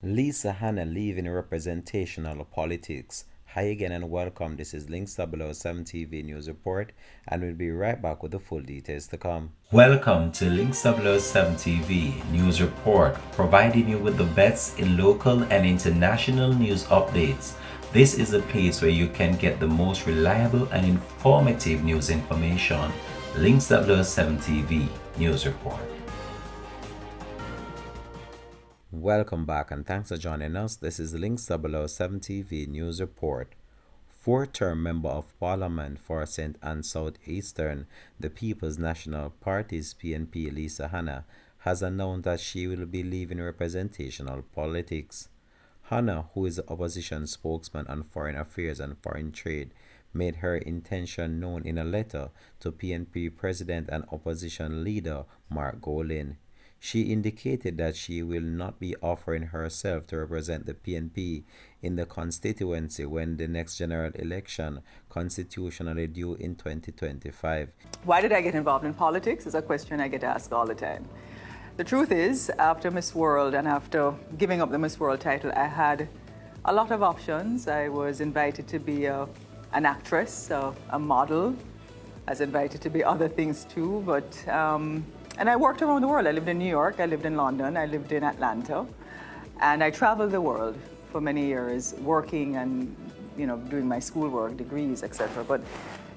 Hanna leaving representational politics. Hi again and welcome. This is Links 007 TV News Report, and we'll be right back with the full details to come. Welcome to Links 007 TV News Report, providing you with the best in local and international news updates. This is a place where you can get the most reliable and informative news information. Links 007 TV News Report. Welcome back and thanks for joining us. This is Links 007 TV News Report. Four-term Member of Parliament for St. Anne South Eastern, the People's National Party's PNP Hanna, has announced that she will be leaving representational politics. Hanna, who is the opposition spokesman on foreign affairs and foreign trade, made her intention known in a letter to PNP President and opposition leader Mark Golin. She indicated that she will not be offering herself to represent the PNP in the constituency when the next general election, constitutionally due in 2025. Why did I get involved in politics is a question I get asked all the time. The truth is, after Miss World and after giving up the Miss World title, I had a lot of options. I was invited to be an actress, a model. I was invited to be other things too, but and I worked around the world. I lived in New York, I lived in London, I lived in Atlanta, and I traveled the world for many years, working and doing my schoolwork, degrees, etc. But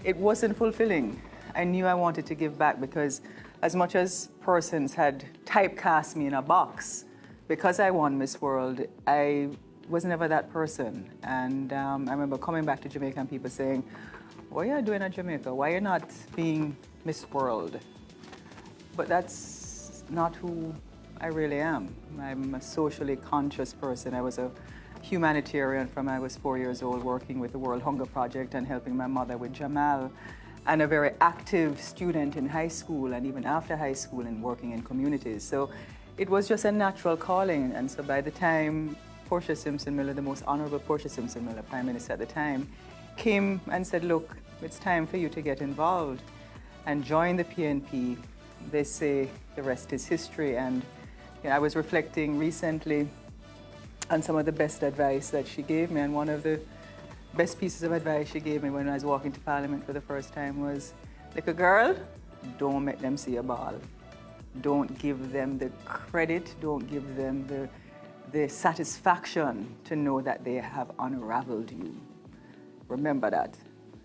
it wasn't fulfilling. I knew I wanted to give back because as much as persons had typecast me in a box, because I won Miss World, I was never that person. And I remember coming back to Jamaica and people saying, "What are you doing in Jamaica? Why are you not being Miss World?" But that's not who I really am. I'm a socially conscious person. I was a humanitarian from I was 4 years old, working with the World Hunger Project and helping my mother with Jamal, and a very active student in high school and even after high school and working in communities. So it was just a natural calling. And so by the time Portia Simpson Miller, the most honorable Portia Simpson Miller, Prime Minister at the time, came and said, "Look, it's time for you to get involved and join the PNP," they say the rest is history. And I was reflecting recently on some of the best advice that she gave me, and one of the best pieces of advice she gave me when I was walking to Parliament for the first time was, "Little girl, don't make them see a ball. Don't give them the credit, don't give them the satisfaction to know that they have unraveled you. Remember that."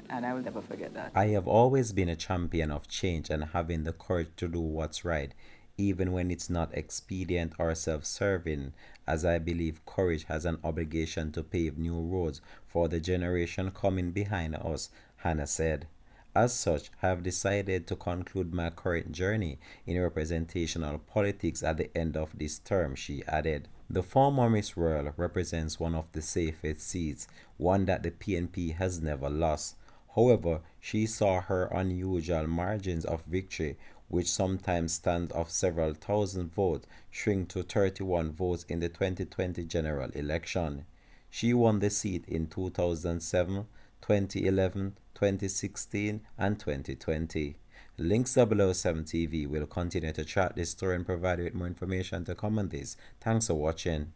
And I will never forget that. I have always been a champion of change and having the courage to do what's right, even when it's not expedient or self-serving, as I believe courage has an obligation to pave new roads for the generation coming behind us, Hanna said. As such, I have decided to conclude my current journey in representational politics at the end of this term, she added. The former Miss World represents one of the safest seats, one that the PNP has never lost. However, she saw her unusual margins of victory, which sometimes stand of several thousand votes, shrink to 31 votes in the 2020 general election. She won the seat in 2007, 2011, 2016, and 2020. Links 007 TV will continue to track this story and provide you with more information to come on this. Thanks for watching.